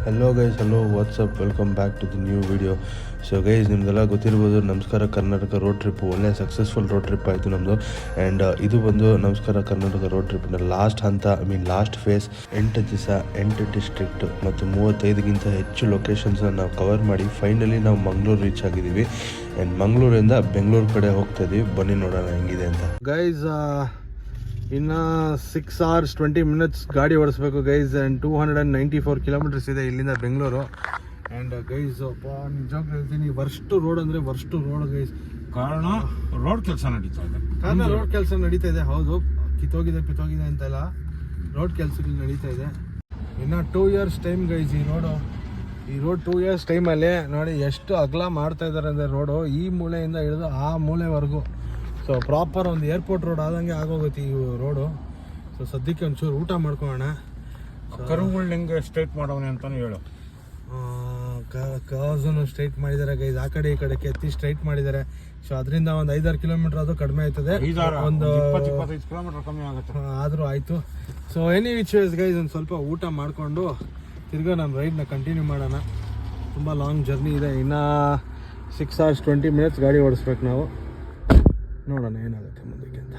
Hello guys, hello what's up, welcome back to the new video. So guys, ನಿಮಗೆಲ್ಲ ಗೊತ್ತಿರ್ಬೋದು, ನಮಸ್ಕಾರ Karnataka road trip ಒಳ್ಳೆ successful road trip ಆಯಿತು ನಮ್ಮದು. ಆ್ಯಂಡ್ ಇದು ಬಂದು ನಮಸ್ಕಾರ ಕರ್ನಾಟಕ ರೋಡ್ ಟ್ರಿಪ್ನ ಲಾಸ್ಟ್ ಹಂತ, ಲಾಸ್ಟ್ ಫೇಸ್. 8 ದಿವಸ 8 ಡಿಸ್ಟ್ರಿಕ್ಟ್ ಮತ್ತು 35ಗಿಂತ ಹೆಚ್ಚು ಲೊಕೇಶನ್ಸ್ನ ನಾವು ಕವರ್ ಮಾಡಿ ಫೈನಲಿ ನಾವು ಮಂಗಳೂರು ರೀಚ್ ಆಗಿದ್ದೀವಿ. ಆ್ಯಂಡ್ ಮಂಗಳೂರಿಂದ ಬೆಂಗಳೂರು ಕಡೆ ಹೋಗ್ತಾ ಇದೀವಿ. ಬನ್ನಿ ನೋಡೋಣ ಹೆಂಗಿದೆ ಅಂತ. ಗೈಸ್, ಇನ್ನು 6 hours 20 minutes ಗಾಡಿ ಓಡಿಸ್ಬೇಕು ಗೈಸ್. ಆ್ಯಂಡ್ 294 kilometers ಇದೆ ಇಲ್ಲಿಂದ ಬೆಂಗಳೂರು. ಆ್ಯಂಡ್ ಗೈಸ್, ನಿಜವಾಗ್ಲೂ ಹೇಳ್ತೀನಿ, ವರ್ಸ್ಟ್ ರೋಡ್ ಅಂದರೆ ವರ್ಸ್ಟ್ ರೋಡ್ ಗೈಸ್. ಕಾರಣ ರೋಡ್ ಕೆಲಸ ನಡೀತಾ ಇದೆ. ಹೌದು, ಕಿತ್ತೋಗಿದೆ ಅಂತೆಲ್ಲ ರೋಡ್ ಕೆಲಸಗಳು ನಡೀತಾ ಇದೆ. ಇನ್ನು 2 years ಟೈಮ್ ಗೈಸ್. ಈ ರೋಡ್ 2 years ಟೈಮಲ್ಲಿ ನೋಡಿ ಎಷ್ಟು ಅಗಲ ಮಾಡ್ತಾ ಇದ್ದಾರೆ ಅಂದರೆ ರೋಡು, ಈ ಮೂಲೆಯಿಂದ ಹಿಡಿದು ಆ ಮೂಲೆವರೆಗೂ. ಸೊ ಪ್ರಾಪರ್ ಒಂದು ಏರ್ಪೋರ್ಟ್ ರೋಡ್ ಆದಂಗೆ ಆಗೋಗುತ್ತೆ ಈ ರೋಡು. ಸೊ ಸದ್ಯಕ್ಕೆ ಒಂಚೂರು ಊಟ ಮಾಡ್ಕೊಳ್ಳೋಣ. ಕರುಗಳು ಹೆಂಗೆ ಸ್ಟ್ರೈಟ್ ಮಾಡೋನೆ ಅಂತಾನು ಹೇಳು. ಕರ್ವ್ಸನ್ನು ಸ್ಟ್ರೈಟ್ ಮಾಡಿದ್ದಾರೆ ಗೈಸ್, ಆ ಕಡೆ ಈ ಕಡೆ ಕೆತ್ತಿ ಸ್ಟ್ರೈಟ್ ಮಾಡಿದ್ದಾರೆ. ಸೊ ಅದರಿಂದ ಒಂದು 5-6 kilometer ಅದು ಕಡಿಮೆ ಆಯ್ತದೆ, ಒಂದು 20-25 kilometer ಕಮ್ಮಿ ಆಗುತ್ತೆ ಆದರೂ ಆಯಿತು. So any which ways guys, ಒಂದು ಸ್ವಲ್ಪ ಊಟ ಮಾಡಿಕೊಂಡು ತಿರ್ಗಾ ನಮ್ಮ ರೈಡ್ನ ಕಂಟಿನ್ಯೂ ಮಾಡೋಣ. ತುಂಬ ಲಾಂಗ್ ಜರ್ನಿ ಇದೆ, ಇನ್ನು 6 hours 20 minutes ಗಾಡಿ ಓಡಿಸ್ಬೇಕು ನಾವು. ನೋಡೋಣ ಏನಾಗುತ್ತೆ ಮುಂದಕ್ಕೆ ಅಂತ.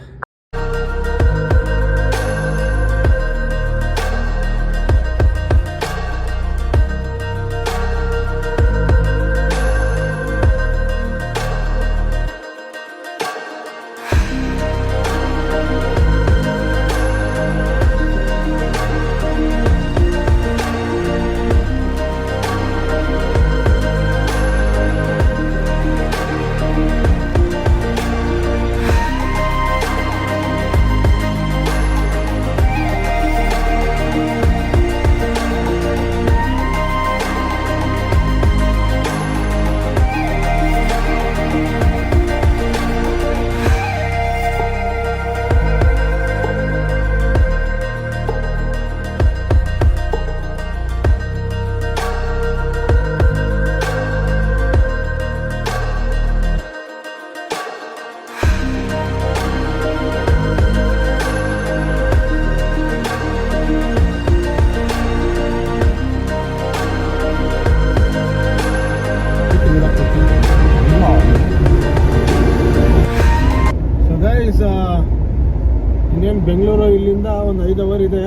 ಇನ್ನೇನು ಬೆಂಗಳೂರು ಇಲ್ಲಿಂದ ಒಂದು 5 hour ಇದೆ,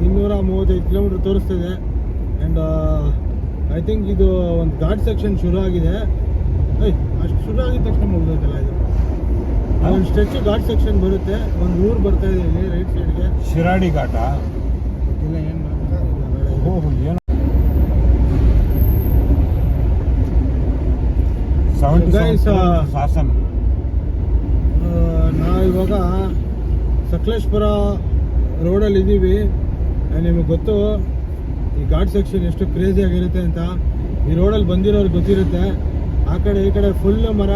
235 kilometer ತೋರಿಸ್ತಿದೆ. ಆ್ಯಂಡ್ ಐ ಥಿಂಕ್ ಇದು ಒಂದು ಘಾಟ್ ಸೆಕ್ಷನ್ ಶುರು ಆಗಿದೆ. ಅಷ್ಟು ಶುರು ಆಗಿದ ತಕ್ಷಣ ಮುಗಿದೋಯ್ತಲ್ಲ ಇದು. ಒಂದು ಸ್ಟ್ರೆಚ್ ಘಾಟ್ ಸೆಕ್ಷನ್ ಬರುತ್ತೆ, ಒಂದು ಊರು ಬರ್ತಾ ಇದೆ ಇಲ್ಲಿ ರೈಟ್ ಸೈಡ್ಗೆ. ಶಿರಾಡಿ ಘಾಟ ಇಲ್ಲ, ಏನು ಮಾಡ್ತಾರೆ ಶಾಸನ. ನಾವು ಇವಾಗ ಸಕಲೇಶ್ಪುರ ರೋಡಲ್ಲಿ ಇದ್ದೀವಿ. ನಿಮಗೆ ಗೊತ್ತು ಈ ಘಾಟ್ ಸೆಕ್ಷನ್ ಎಷ್ಟು ಕ್ರೇಜಿ ಆಗಿರುತ್ತೆ ಅಂತ. ಈ ರೋಡಲ್ಲಿ ಬಂದಿರೋರಿಗೆ ಗೊತ್ತಿರುತ್ತೆ. ಆ ಕಡೆ ಈ ಕಡೆ ಫುಲ್ ಮರ,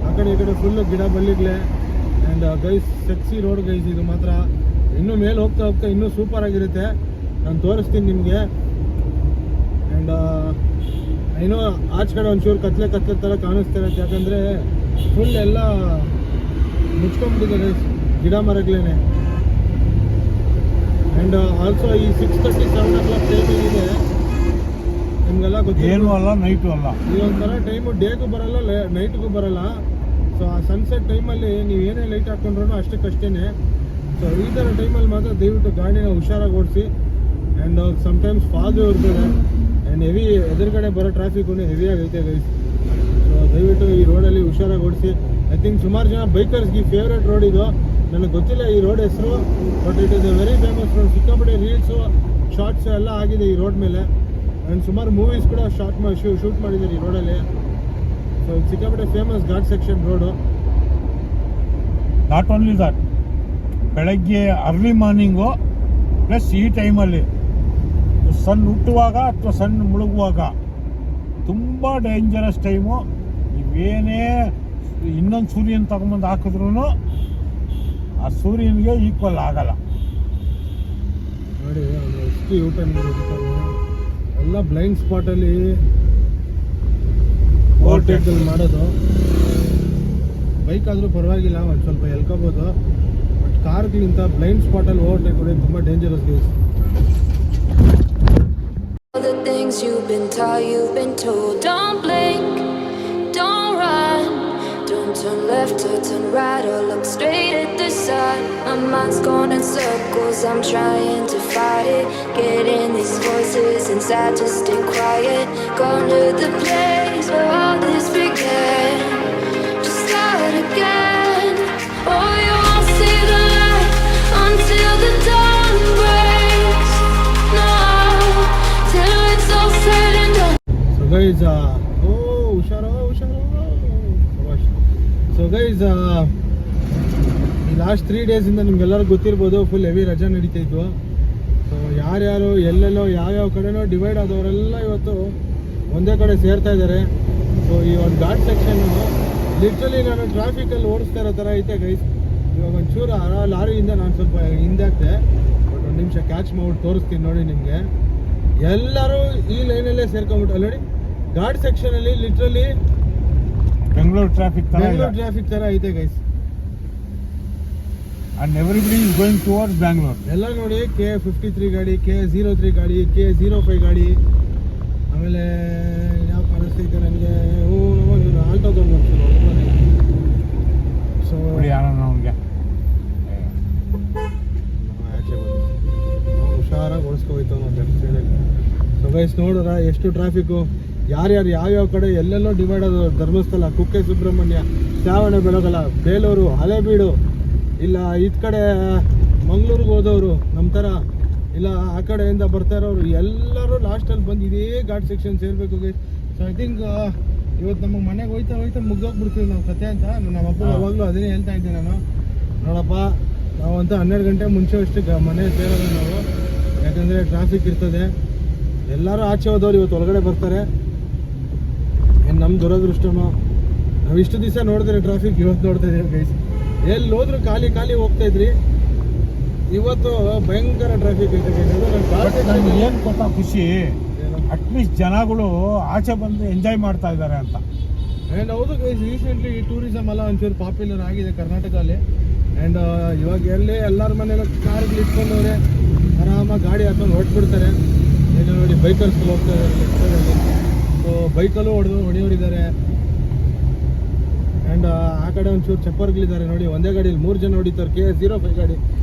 ಆ ಕಡೆ ಈ ಕಡೆ ಫುಲ್ ಗಿಡ ಬಳ್ಳಿಗಳೇ. And guys, sexy road guys ಇದು ಮಾತ್ರ. ಇನ್ನೂ ಮೇಲೆ ಹೋಗ್ತಾ ಇನ್ನೂ ಸೂಪರ್ ಆಗಿರುತ್ತೆ. ನಾನು ತೋರಿಸ್ತೀನಿ ನಿಮಗೆ. ಆ್ಯಂಡ್ ಏನೋ ಆಚೆ ಕಡೆ ಒಂಚೂರು ಕತ್ಲೆ ಥರ ಕಾಣಿಸ್ತಾ ಇರುತ್ತೆ, ಯಾಕಂದರೆ ಫುಲ್ ಎಲ್ಲ ಮುಚ್ಕೊಂಡ್ಬಿಟ್ಟಿದ್ದಾರೆ ಗಿಡ ಮರಗಳೇನೆ. ಆ್ಯಂಡ್ ಆಲ್ಸೋ ಈ 6:30-7 o'clock ಟೈಮ್ ಏನಿದೆ ನಿಮಗೆಲ್ಲ ಗೊತ್ತು, ಏನು ಅಲ್ಲ ನೈಟು ಅಲ್ಲ. ಈ ಒಂಥರ ಟೈಮು ಡೇಗೂ ಬರಲ್ಲ, ನೈಟ್ಗೂ ಬರಲ್ಲ. ಸೊ ಆ ಸನ್ಸೆಟ್ ಟೈಮಲ್ಲಿ ನೀವು ಏನೇ ಲೈಟ್ ಹಾಕ್ಕೊಂಡ್ರೂ ಅಷ್ಟೇ. ಸೊ ಈ ಥರ ಟೈಮಲ್ಲಿ ಮಾತ್ರ ದಯವಿಟ್ಟು ಗಾಡಿನ ಹುಷಾರಾಗಿ ಓಡಿಸಿ. ಆ್ಯಂಡ್ ಸಮ್ಟೈಮ್ಸ್ ಫಾಗು ಇರ್ತದೆ. ಆ್ಯಂಡ್ ಹೆವಿ ಎದುರುಗಡೆ ಬರೋ ಟ್ರಾಫಿಕ್ಕು ಹೆವಿಯಾಗೈತೆ ಗೈಸ್. ಸೊ ದಯವಿಟ್ಟು ಈ ರೋಡಲ್ಲಿ ಹುಷಾರಾಗಿ ಓಡಿಸಿ. ಐ ಥಿಂಕ್ ಸುಮಾರು ಜನ ಬೈಕರ್ಸ್ಗೆ ಫೇವ್ರೇಟ್ ರೋಡ್ ಇದು. ನನಗೆ ಗೊತ್ತಿಲ್ಲ ಈ ರೋಡ್ ಹೆಸರು, but it is A very famous road. ಸಿಕ್ಕಾಪಟ್ಟೆ ರೀಲ್ಸು, ಶಾರ್ಟ್ಸ್ ಎಲ್ಲ ಆಗಿದೆ ಈ ರೋಡ್ ಮೇಲೆ. ಆ್ಯಂಡ್ ಸುಮಾರು ಮೂವೀಸ್ ಕೂಡ ಶೂಟ್ ಮಾಡಿದ್ದಾರೆ ಈ ರೋಡಲ್ಲಿ. ಸೊ ಸಿಕ್ಕಾಪಟ್ಟೆ famous ghat section road. Not only that, ಬೆಳಗ್ಗೆ ಅರ್ಲಿ ಮಾರ್ನಿಂಗು ಪ್ಲಸ್ ಈ ಟೈಮಲ್ಲಿ ಸನ್ ಹುಟ್ಟುವಾಗ ಅಥವಾ ಸನ್ ಮುಳುಗುವಾಗ ತುಂಬ ಡೇಂಜರಸ್ ಟೈಮು. ಇವೇನೇ ಇನ್ನೊಂದು ಸೂರ್ಯನ ತಗೊಂಬಂದು ಹಾಕಿದ್ರು ಆ ಸೂರ್ಯನಿಗೆ ಈಕ್ವಲ್ ಆಗಲ್ಲ. ನೋಡಿ ಎಷ್ಟು ಊಟ ಎಲ್ಲ ಬ್ಲೈಂಡ್ ಸ್ಪಾಟಲ್ಲಿ ಓವರ್ಟೇಕಲ್ಲಿ ಮಾಡೋದು. ಬೈಕ್ ಆದರೂ ಪರವಾಗಿಲ್ಲ, ಒಂದು ಸ್ವಲ್ಪ ಎಲ್ಕೋಬೋದು. ಬಟ್ ಕಾರ್ಗಿಂತ ಬ್ಲೈಂಡ್ ಸ್ಪಾಟಲ್ಲಿ ಓವರ್ಟೇಕ್ ಹೊಡೆಯೋದು ತುಂಬ dangerous guys. things you've been taught, you've been told. Don't blink, don't run, don't turn left or turn right or look straight at the sun. My mind's going in circles, I'm trying to fight it. Getting these voices inside to stay quiet. Gone to the place where all this began. Just start again. Oh, you won't see the light until the dawn breaks. No, till it's all said and done. So guys, ಹುಷಾರೋ. So guys, ಈ last 3 ಡೇಸಿಂದ ನಿಮ್ಗೆಲ್ಲರಿಗೂ ಗೊತ್ತಿರ್ಬೋದು, full heavy ರಜಾ ನಡೀತಾ ಇದ್ವು. So ಯಾರ್ಯಾರು ಎಲ್ಲೆಲ್ಲೋ ಯಾವ್ಯಾವ ಕಡೆನೋ ಡಿವೈಡ್ ಆದವರೆಲ್ಲ ಇವತ್ತು ಒಂದೇ ಕಡೆ ಸೇರ್ತಾ ಇದ್ದಾರೆ. ಸೊ ಈ ಒಂದು ಘಾಟ್ ಸೆಕ್ಷನ್ನು ಲಿಟ್ರಲಿ ನಾನು ಟ್ರಾಫಿಕಲ್ಲಿ ಓಡಿಸ್ತಾ ಇರೋ ಥರ ಐತೆ ಗೈಸ್. ಇವಾಗ ಒಂಚೂರು ಲಾರಿಯಿಂದ ನಾನು ಸ್ವಲ್ಪ ಹಿಂದಾಗ್ತೆ, ಬಟ್ 1 ನಿಮಿಷ ಕ್ಯಾಚ್ ಮಾಡ್ಬಿಟ್ಟು ತೋರಿಸ್ತೀನಿ ನೋಡಿ ನಿಮಗೆ. ಎಲ್ಲರೂ ಈ ಲೈನಲ್ಲೇ ಸೇರ್ಕೊಂಡ್ಬಿಟ್ಟು ಅಲ್ಲಿ ನೋಡಿ, ಘಾಟ್ ಸೆಕ್ಷನಲ್ಲಿ ಲಿಟ್ರಲಿ ಬೆಂಗಳೂರು ಟ್ರಾಫಿಕ್ ತರ ಐತೆ guys. and everybody is going towards Bangalore. ಎಲ್ಲ ನೋಡಿ, K53 ಗಾಡಿ, K03 ಗಾಡಿ, K05 ಗಾಡಿ, ಆಮೇಲೆ ಯಾವ ಕಾಣಿಸ್ತೈತೆ ನನಗೆ, ಆಲ್ಟೋದವ್ರು ಸೊ ನಮಗೆ ಹುಷಾರಾಗಿ ಓಡಿಸ್ಕೋಯ್ತು ನಾವು ಲೆಫ್ಟ್ ಸೈಡಲ್ಲಿ. ಸೊ ಗೈಸ್ ನೋಡ್ರ ಎಷ್ಟು ಟ್ರಾಫಿಕ್ಕು, ಯಾರ್ಯಾರು ಯಾವ್ಯಾವ ಕಡೆ ಎಲ್ಲೆಲ್ಲೋ ಡಿವೈಡ್ ಆದವು. ಧರ್ಮಸ್ಥಳ, ಕುಕ್ಕೆ ಸುಬ್ರಹ್ಮಣ್ಯ, ಶ್ರಾವಣ ಬೆಳಗಲ, ಬೇಲೂರು, ಹಳೆಬೀಡು, ಇಲ್ಲ ಇದ್ ಕಡೆ ಮಂಗಳೂರಿಗೆ ಹೋದವರು ನಮ್ಮ ಥರ, ಇಲ್ಲ ಆ ಕಡೆಯಿಂದ ಬರ್ತಾ ಇರೋರು ಎಲ್ಲರೂ ಲಾಸ್ಟಲ್ಲಿ ಬಂದು ಇದೇ ಘಾಟ್ ಸೆಕ್ಷನ್ ಸೇರಬೇಕು ಗೈಸ್. ಸೊ ಐ ಥಿಂಕ್ ಇವತ್ತು ನಮಗೆ ಮನೆಗೆ ಹೋಯ್ತಾ ಮುಗ್ದೋಗ್ಬಿಡ್ತೀವಿ ನಾವು ಕತೆ ಅಂತ. ನಮ್ಮ ಅಪ್ಪ ಯಾವಾಗಲೂ ಅದನ್ನೇ ಹೇಳ್ತಾ ಇದ್ದೆ ನಾನು. ನೋಡಪ್ಪ, ನಾವಂತ 12 ಗಂಟೆ ಮುಂಚೆ ಅಷ್ಟು ಮನೆ ಸೇರೋದು ನಾವು, ಯಾಕಂದರೆ ಟ್ರಾಫಿಕ್ ಇರ್ತದೆ. ಎಲ್ಲರೂ ಆಚೆ ಹೋದವ್ರು ಇವತ್ತು ಒಳಗಡೆ ಬರ್ತಾರೆ. ಏನು ನಮ್ಮ ದುರದೃಷ್ಟನೋ, ನಾವು ಇಷ್ಟು ದಿವಸ ನೋಡಿದ್ರೆ ಟ್ರಾಫಿಕ್, ಇವತ್ತು ನೋಡ್ತಾ ಇದ್ದೀವಿ ಗೈಸ್. ಎಲ್ಲಿ ಹೋದ್ರು ಖಾಲಿ ಹೋಗ್ತಾ ಇದ್ರಿ, ಇವತ್ತು ಭಯಂಕರ ಟ್ರಾಫಿಕ್ ಐತೆ ಗೈಸ್. ಏನು ಗೊತ್ತಾ ಖುಷಿ, ಅಟ್ಲೀಸ್ಟ್ ಜನಗಳು ಆಚೆ ಬಂದು ಎಂಜಾಯ್ ಮಾಡ್ತಾ ಇದ್ದಾರೆ ಅಂತ. ಆ್ಯಂಡ್ ಹೌದು ಗೈಸ್, ರೀಸೆಂಟ್ಲಿ ಈ ಟೂರಿಸಮ್ ಎಲ್ಲ ಒಂಚೂರು ಪಾಪ್ಯುಲರ್ ಆಗಿದೆ ಕರ್ನಾಟಕದಲ್ಲಿ. ಆ್ಯಂಡ್ ಇವಾಗ ಎಲ್ಲರ ಮನೇಲಿ ಕಾರ್ಗಳು ಇಟ್ಕೊಂಡವ್ರೆ, ಆರಾಮಾಗಿ ಗಾಡಿ ಹಾಕೊಂಡು ಹೊಟ್ಬಿಡ್ತಾರೆ. ಏನು ನೋಡಿ, ಬೈಕರ್ಸ್ ಹೋಗ್ತಾ ಇದ್ದಾರೆ ಲೆಫ್ಟಲ್ಲಿ. ಸೊ ಬೈಕಲ್ಲೂ ಹೊಡೆಯೋರಿದ್ದಾರೆ. ಆ್ಯಂಡ್ ಆ ಕಡೆ ಒಂಚೂರು ಚಪ್ಪರ್ಗಳಿದ್ದಾರೆ ನೋಡಿ. ಒಂದೇ ಗಾಡಿಯಲ್ಲಿ 3 ಜನ ಹೊಡಿತಾರೆ, K05 ಗಾಡಿ.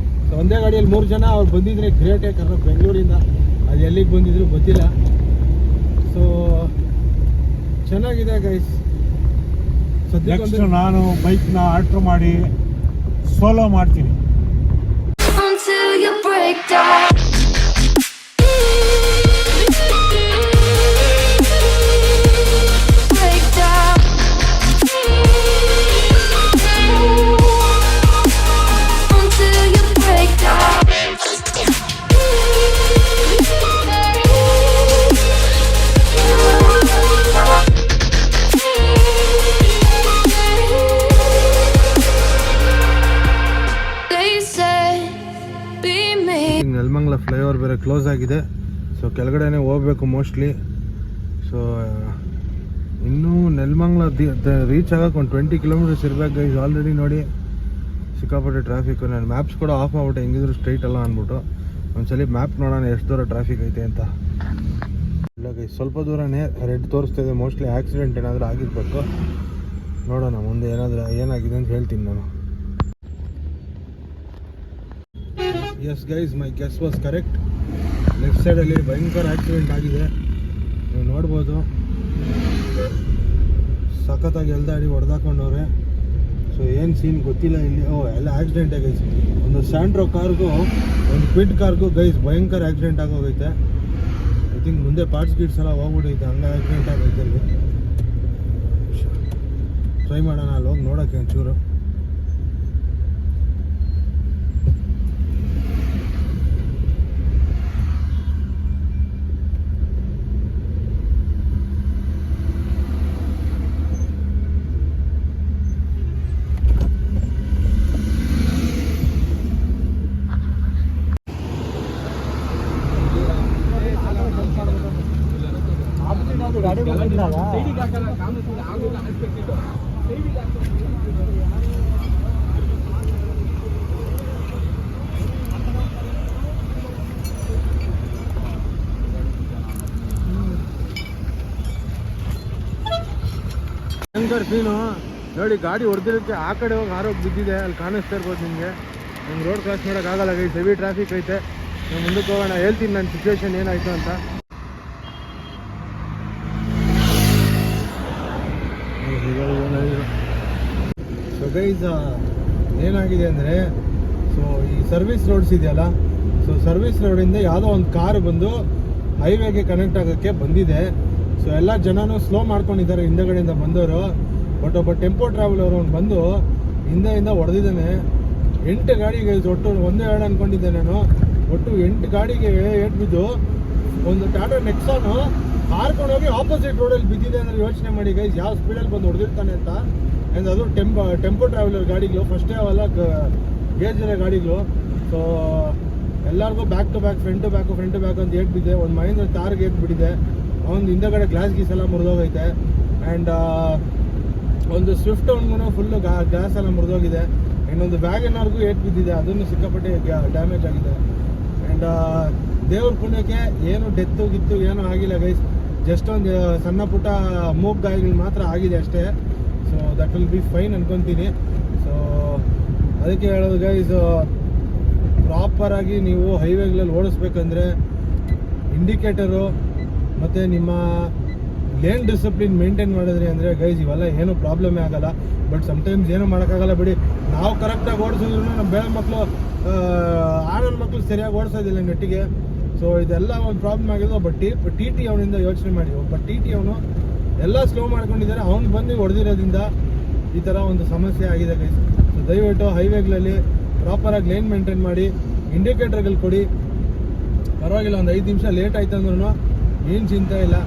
ಸೊ ಒಂದೇ ಗಾಡಿಯಲ್ಲಿ 3 ಜನ ಅವ್ರು ಬಂದಿದ್ರೆ ಗ್ರೇಟ್. ಯಾಕಂದ್ರೆ ಬೆಂಗಳೂರಿಂದ ಅದು ಎಲ್ಲಿಗೆ ಬಂದಿದ್ರು ಗೊತ್ತಿಲ್ಲ. ಸೊ ಚೆನ್ನಾಗಿದೆ ಗೈಸ್. ನೆಕ್ಸ್ಟ್ ನಾನು ಬೈಕ್ನ ಆರ್ಡರ್ ಮಾಡಿ ಸೋಲೋ ಮಾಡ್ತೀನಿ. Until you break down. Break down. Until you break down. They say be me. Nelamangala flyover ಬೇರೆ ಕ್ಲೋಸ್ ಆಗಿದೆ. ಸೊ ಕೆಳಗಡೆನೇ ಹೋಗ್ಬೇಕು ಮೋಸ್ಟ್ಲಿ. ಸೊ ಇನ್ನೂ ನೆಲಮಂಗಲ ರೀಚ್ ಆಗಕ್ಕೆ ಒಂದು 20 ಕಿಲೋಮೀಟರ್ಸ್ ಇರಬೇಕು ಗೈಸ್. ಆಲ್ರೆಡಿ ನೋಡಿ ಸಿಕ್ಕಾಪಟ್ಟೆ ಟ್ರಾಫಿಕ್ಕು. ನಾನು ಮ್ಯಾಪ್ಸ್ ಕೂಡ ಆಫ್ ಮಾಡ್ಬಿಟ್ಟೆ, ಹೆಂಗಿದ್ರು ಸ್ಟ್ರೈಟ್ ಅಲ್ಲ ಅಂದ್ಬಿಟ್ಟು. ಒಂದ್ಸಲಿ ಮ್ಯಾಪ್ ನೋಡೋಣ ಎಷ್ಟು ದೂರ ಟ್ರಾಫಿಕ್ ಐತೆ ಅಂತ. ಇಲ್ಲ ಗೈಸ್, ಸ್ವಲ್ಪ ದೂರನೇ ರೆಡ್ ತೋರಿಸ್ತಾ ಇದೆ. ಮೋಸ್ಟ್ಲಿ ಆಕ್ಸಿಡೆಂಟ್ ಏನಾದರೂ ಆಗಿರ್ಬೇಕು. ನೋಡೋಣ ಮುಂದೆ ಏನಾಗಿದೆ ಅಂತ ಹೇಳ್ತೀನಿ ನಾನು. Yes guys, my guess was correct. Left ಸೈಡಲ್ಲಿ ಭಯಂಕರ ಆಕ್ಸಿಡೆಂಟ್ ಆಗಿದೆ, ನೀವು ನೋಡ್ಬೋದು. ಸಖತ್ತಾಗಿ ಎಲ್ದಾಡಿ ಹೊಡೆದಾಕೊಂಡವ್ರೆ. ಸೊ ಏನು ಸೀನ್ ಗೊತ್ತಿಲ್ಲ ಇಲ್ಲಿ. ಎಲ್ಲ ಆಕ್ಸಿಡೆಂಟ್ ಆಗೈತೆ. ಒಂದು ಸ್ಯಾಂಟ್ರೋ ಕಾರ್ಗೂ ಒಂದು ಕ್ವಿಡ್ ಕಾರ್ಗೂ ಗೈಸ್ ಭಯಂಕರ ಆಕ್ಸಿಡೆಂಟ್ ಆಗೋಗೈತೆ. ಐ ಥಿಂಕ್ ಮುಂದೆ ಪಾರ್ಟ್ಸ್ ಗೀಟ್ಸ್ ಎಲ್ಲ ಹೋಗ್ಬಿಟ್ಟೈತೆ, ಹಂಗೆ ಆಕ್ಸಿಡೆಂಟ್ ಆಗೈತೆ ಅಲ್ಲಿ. ಟ್ರೈ ಮಾಡೋಣ ಅಲ್ಲಿ ಹೋಗಿ ನೋಡೋಕ್ಕೆ ಒಂಚೂರು. ಭಯಂಕರ ಸೀನು ನೋಡಿ. ಗಾಡಿ ಹೊಡೆದಿರೋಕ್ಕೆ ಆ ಕಡೆ ಹೋಗಿ ಆರೋಗ್ಯ ಬಿದ್ದಿದೆ, ಅಲ್ಲಿ ಕಾಣಿಸ್ತಾ ಇರ್ಬೋದು ನಿಮಗೆ. ನಂಗೆ ರೋಡ್ ಕ್ರಾಸ್ ಮಾಡೋಕ್ಕಾಗಲ್ಲ ಗೈಸ್, ಹೆವಿ ಟ್ರಾಫಿಕ್ ಐತೆ. ನಾನು ಮುಂದಕ್ಕೆ ಹೋಗೋಣ, ಹೇಳ್ತೀನಿ ನನ್ನ ಸಿಚುವೇಶನ್ ಏನಾಯಿತು ಅಂತ. ಸೊ ಗೈಸ್ ಏನಾಗಿದೆ ಅಂದರೆ, ಸೊ ಈ ಸರ್ವಿಸ್ ರೋಡ್ಸ್ ಇದೆಯಲ್ಲ, ಸೊ ಸರ್ವಿಸ್ ರೋಡಿಂದ ಯಾವುದೋ ಒಂದು ಕಾರ್ ಬಂದು ಹೈವೇಗೆ ಕನೆಕ್ಟ್ ಆಗೋಕ್ಕೆ ಬಂದಿದೆ. ಸೊ ಎಲ್ಲ ಜನನೂ ಸ್ಲೋ ಮಾಡ್ಕೊಂಡಿದ್ದಾರೆ ಹಿಂದೆಗಡೆಯಿಂದ ಬಂದವರು. ಬಟ್ ಒಬ್ಬ ಟೆಂಪೋ ಟ್ರಾವೆಲರ್ ಅವ್ನು ಬಂದು ಹಿಂದೆಯಿಂದ ಹೊಡೆದಿದ್ದಾನೆ. 8 ಗಾಡಿಗೆ ಒಟ್ಟು 1-2 ಅಂದ್ಕೊಂಡಿದ್ದೆ ನಾನು, ಒಟ್ಟು 8 ಗಾಡಿಗೆ ಏಟ್ ಬಿದ್ದು ಒಂದು ಟಾಟಾ ನೆಕ್ಸಾನು ಹಾರ್ಕೊಂಡೋಗಿ ಆಪೋಸಿಟ್ ರೋಡಲ್ಲಿ ಬಿದ್ದಿದೆ ಅಂದರೆ ಯೋಚನೆ ಮಾಡಿ ಗೈಸ್, ಯಾವ ಸ್ಪೀಡಲ್ಲಿ ಬಂದು ಹೊಡೆದಿರ್ತಾನೆ ಅಂತ. ಆ್ಯಂಡ್ ಅದು ಟೆಂಪೋ ಟ್ರಾವೆಲರ್ ಗಾಡಿಗಳು, ಫಸ್ಟೇ ಅವೆಲ್ಲ ಗೇಜ್ ಇರೋ ಗಾಡಿಗಳು. ಸೊ ಎಲ್ಲರಿಗೂ back to back, front to back ಅಂತ ಏಟ್ ಬಿದ್ದೆ. ಒಂದು ಮಹೇಂದ್ರ ತಾರ್ಗೆ ಏಟ್ ಬಿಟ್ಟಿದೆ, ಒಂದು ಹಿಂದೆಗಡೆ ಗ್ಲಾಸ್ ಗೀಸ್ ಎಲ್ಲ ಮುರಿದೋಗೈತೆ. ಆ್ಯಂಡ್ ಒಂದು ಸ್ವಿಫ್ಟ್ ಅವ್ನಿಗೂ ಫುಲ್ಲು ಗ್ಲಾಸ್ ಎಲ್ಲ ಮುರಿದೋಗಿದೆ. ಇನ್ನೊಂದು ವ್ಯಾಗನರ್ಗೂ ಏಟ್ ಬಿದ್ದಿದೆ, ಅದನ್ನು ಸಿಕ್ಕಾಪಟ್ಟೆ ಡ್ಯಾಮೇಜ್ ಆಗಿದೆ. ಆ್ಯಂಡ್ ದೇವ್ರ ಪುಣ್ಯಕ್ಕೆ ಏನು ಡೆತ್ತು ಗಿತ್ತು ಏನೂ ಆಗಿಲ್ಲ ಗೈಸ್, ಜಸ್ಟ್ ಒಂದು ಸಣ್ಣ ಪುಟ್ಟ ಮೂಗ್ ಗಾಯಗಳು ಮಾತ್ರ ಆಗಿದೆ ಅಷ್ಟೇ. So that will be fine ಅನ್ಕೊತೀನಿ. ಸೊ ಅದಕ್ಕೆ ಹೇಳೋದು ಗೈಸ್, ಪ್ರಾಪರಾಗಿ ನೀವು ಹೈವೇಗಳಲ್ಲಿ ಓಡಿಸ್ಬೇಕಂದ್ರೆ ಇಂಡಿಕೇಟರು ಮತ್ತು ನಿಮ್ಮ ಲೇನ್ ಡಿಸಿಪ್ಲಿನ್ ಮೇಂಟೈನ್ ಮಾಡಿದ್ರಿ ಅಂದರೆ ಗೈಸ್ ಇವೆಲ್ಲ ಏನೂ ಪ್ರಾಬ್ಲಮೇ ಆಗಲ್ಲ. ಬಟ್ ಸಮ್ಟೈಮ್ಸ್ ಏನೂ ಮಾಡೋಕ್ಕಾಗಲ್ಲ ಬಿಡಿ. ನಾವು ಕರೆಕ್ಟಾಗಿ ಓಡಿಸಿದ್ರು ನಮ್ಮ ಬೇರೆ ಮಕ್ಕಳು ಆನಂದ್ ಮಕ್ಕಳು ಸರಿಯಾಗಿ ಓಡಿಸೋದಿಲ್ಲ ನೆಟ್ಟಿಗೆ. ಸೊ ಇದೆಲ್ಲ ಒಂದು ಪ್ರಾಬ್ಲಮ್ ಆಗಿದೆ. ಒಬ್ಬ ಟಿ ಟಿ ಅವನಿಂದ ಯೋಚನೆ ಮಾಡಿ, ಒಬ್ಬ ಟಿ ಟಿ ಅವನು ಎಲ್ಲ ಸ್ಲೋ ಮಾಡ್ಕೊಂಡಿದ್ದಾರೆ, ಅವ್ನು ಬಂದು ಹೊಡೆದಿರೋದ್ರಿಂದ ಈ ಥರ ಒಂದು ಸಮಸ್ಯೆ ಆಗಿದೆ ಗೈಸ್. ಸೊ ದಯವಿಟ್ಟು ಹೈವೇಗಳಲ್ಲಿ ಪ್ರಾಪರಾಗಿ ಲೈನ್ ಮೇಂಟೈನ್ ಮಾಡಿ, ಇಂಡಿಕೇಟರ್ಗಳು ಕೊಡಿ. ಪರವಾಗಿಲ್ಲ, ಒಂದು 5 ನಿಮಿಷ ಲೇಟ್ ಆಯ್ತು ಅಂದ್ರೂ ಏನು ಚಿಂತೆ ಇಲ್ಲ.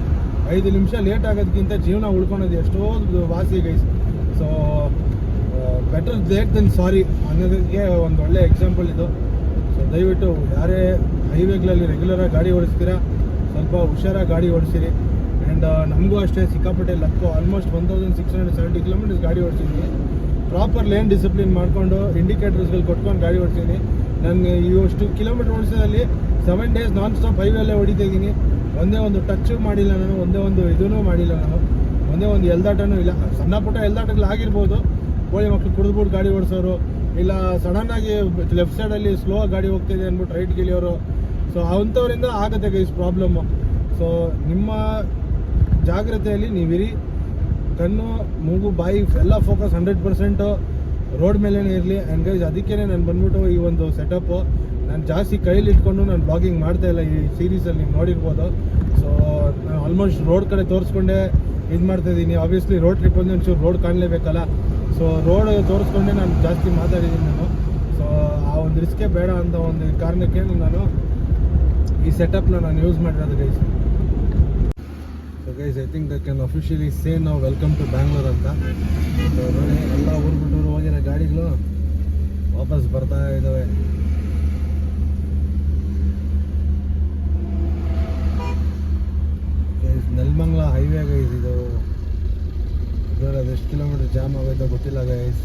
5 ನಿಮಿಷ ಲೇಟ್ ಆಗೋದಕ್ಕಿಂತ ಜೀವನ ಉಳ್ಕೊಳೋದು ಎಷ್ಟೋ ವಾಸಿ guys. So better late than sorry ಅನ್ನೋದಕ್ಕೆ ಒಂದು ಒಳ್ಳೆ ಎಕ್ಸಾಂಪಲ್ ಇದು. ಸೊ ದಯವಿಟ್ಟು ಯಾರೇ ಹೈವೇಗಳಲ್ಲಿ ರೆಗ್ಯುಲರಾಗಿ ಗಾಡಿ ಓಡಿಸ್ತೀರಾ ಸ್ವಲ್ಪ ಹುಷಾರಾಗಿ ಗಾಡಿ ಓಡಿಸಿರಿ. ಆ್ಯಂಡ್ ನಮಗೂ ಅಷ್ಟೇ ಸಿಕ್ಕಾಪಟ್ಟೆ ಲಕ್ಕು, ಆಲ್ಮೋಸ್ಟ್ 1670 ಕಿಲೋಮೀಟರ್ಸ್ ಗಾಡಿ ಓಡಿಸಿದ್ದೀನಿ. ಪ್ರಾಪರ್ ಲೇನ್ ಡಿಸಿಪ್ಲಿನ್ ಮಾಡಿಕೊಂಡು ಇಂಡಿಕೇಟರ್ಸ್ಗಳು ಕೊಟ್ಕೊಂಡು ಗಾಡಿ ಓಡಿಸಿದ್ದೀನಿ. ನಾನು ಇವಷ್ಟು ಕಿಲೋಮೀಟರ್ ಓಡಿಸೋದಲ್ಲಿ 7 ಡೇಸ್ ನಾನ್ ಸ್ಟಾಪ್ ಹೈವೇಲ್ಲೇ ಹೊಡಿತಾ ಇದ್ದೀನಿ. ಒಂದೇ ಒಂದು ಟಚ್ಚು ಮಾಡಿಲ್ಲ ನಾನು, ಒಂದೇ ಒಂದು ಇದೂ ಮಾಡಿಲ್ಲ ನಾನು, ಒಂದೇ ಒಂದು ಎಲ್ದಾಟನೂ ಇಲ್ಲ. ಸಣ್ಣ ಪುಟ್ಟ ಎಲ್ದಾಟಗಳು ಆಗಿರ್ಬೋದು, ಕೋಳಿ ಮಕ್ಕಳು ಕುಡಿದ್ಬಿಟ್ಟು ಗಾಡಿ ಓಡಿಸೋರು, ಇಲ್ಲ ಸಡನ್ನಾಗಿ ಲೆಫ್ಟ್ ಸೈಡಲ್ಲಿ ಸ್ಲೋ ಗಾಡಿ ಹೋಗ್ತಿದೆ ಅಂದ್ಬಿಟ್ಟು ರೈಟ್ ಗಿಳಿಯೋರು. ಸೊ ಅಂಥವರಿಂದ ಆಗುತ್ತೆ ಗೈಸ್ ಪ್ರಾಬ್ಲಮ್ಮು. ಸೊ ನಿಮ್ಮ ಜಾಗ್ರತೆಯಲ್ಲಿ ನೀವಿರಿ, ಕಣ್ಣು ಮೂಗು ಬಾಯಿ ಎಲ್ಲ ಫೋಕಸ್ 100% ರೋಡ್ ಮೇಲೇ ಇರಲಿ. ಆ್ಯಂಡ್ ಗೈಸ್ ಅದಕ್ಕೇ ನಾನು ಬಂದ್ಬಿಟ್ಟು ಈ ಒಂದು ಸೆಟಪ್ಪು ನಾನು ಜಾಸ್ತಿ ಕೈಲಿ ಇಟ್ಕೊಂಡು ನಾನು ಬ್ಲಾಗಿಂಗ್ ಮಾಡ್ತಾಯಿಲ್ಲ ಈ ಸೀರೀಸಲ್ಲಿ, ನೀವು ನೋಡಿರ್ಬೋದು. ಸೊ ನಾನು ಆಲ್ಮೋಸ್ಟ್ ರೋಡ್ ಕಡೆ ತೋರಿಸ್ಕೊಂಡೇ ಇದು ಮಾಡ್ತಾಯಿದ್ದೀನಿ. ಆಬ್ವಿಯಸ್ಲಿ ರೋಡ್ ಟ್ರಿಪ್ ಒಂಚೂರು ರೋಡ್ ಕಾಣಲೇಬೇಕಲ್ಲ. ಸೊ ರೋಡ್ ತೋರಿಸ್ಕೊಂಡೇ ನಾನು ಜಾಸ್ತಿ ಮಾತಾಡಿದ್ದೀನಿ ನಾನು. ಸೊ ಆ ಒಂದು ರಿಸ್ಕೇ ಬೇಡ ಅಂತ ಒಂದು ಕಾರಣಕ್ಕೆ ನಾನು ಈ ಸೆಟಪ್ನ ನಾನು ಯೂಸ್ ಮಾಡಿರೋದು guys. So guys I think I can officially say ನಾವು ವೆಲ್ಕಮ್ ಟು ಬ್ಯಾಂಗ್ಳೂರ್ ಅಂತ. ಸೊ ನೋಡಿ ಎಲ್ಲ ಊರು ಬಿಟ್ಟೂರು ಹೋಗಿರೋ ಗಾಡಿಗಳು ವಾಪಸ್ ಬರ್ತಾ ಇದ್ದಾವೆ. ನೆಲಮಂಗಲ ಹೈವೇ ಗೈಸ್ ಇದು. ಅದೆಷ್ಟು ಕಿಲೋಮೀಟರ್ ಜಾಮ್ ಆಗೋಯ್ತೋ ಗೊತ್ತಿಲ್ಲ ಗೈಸ್.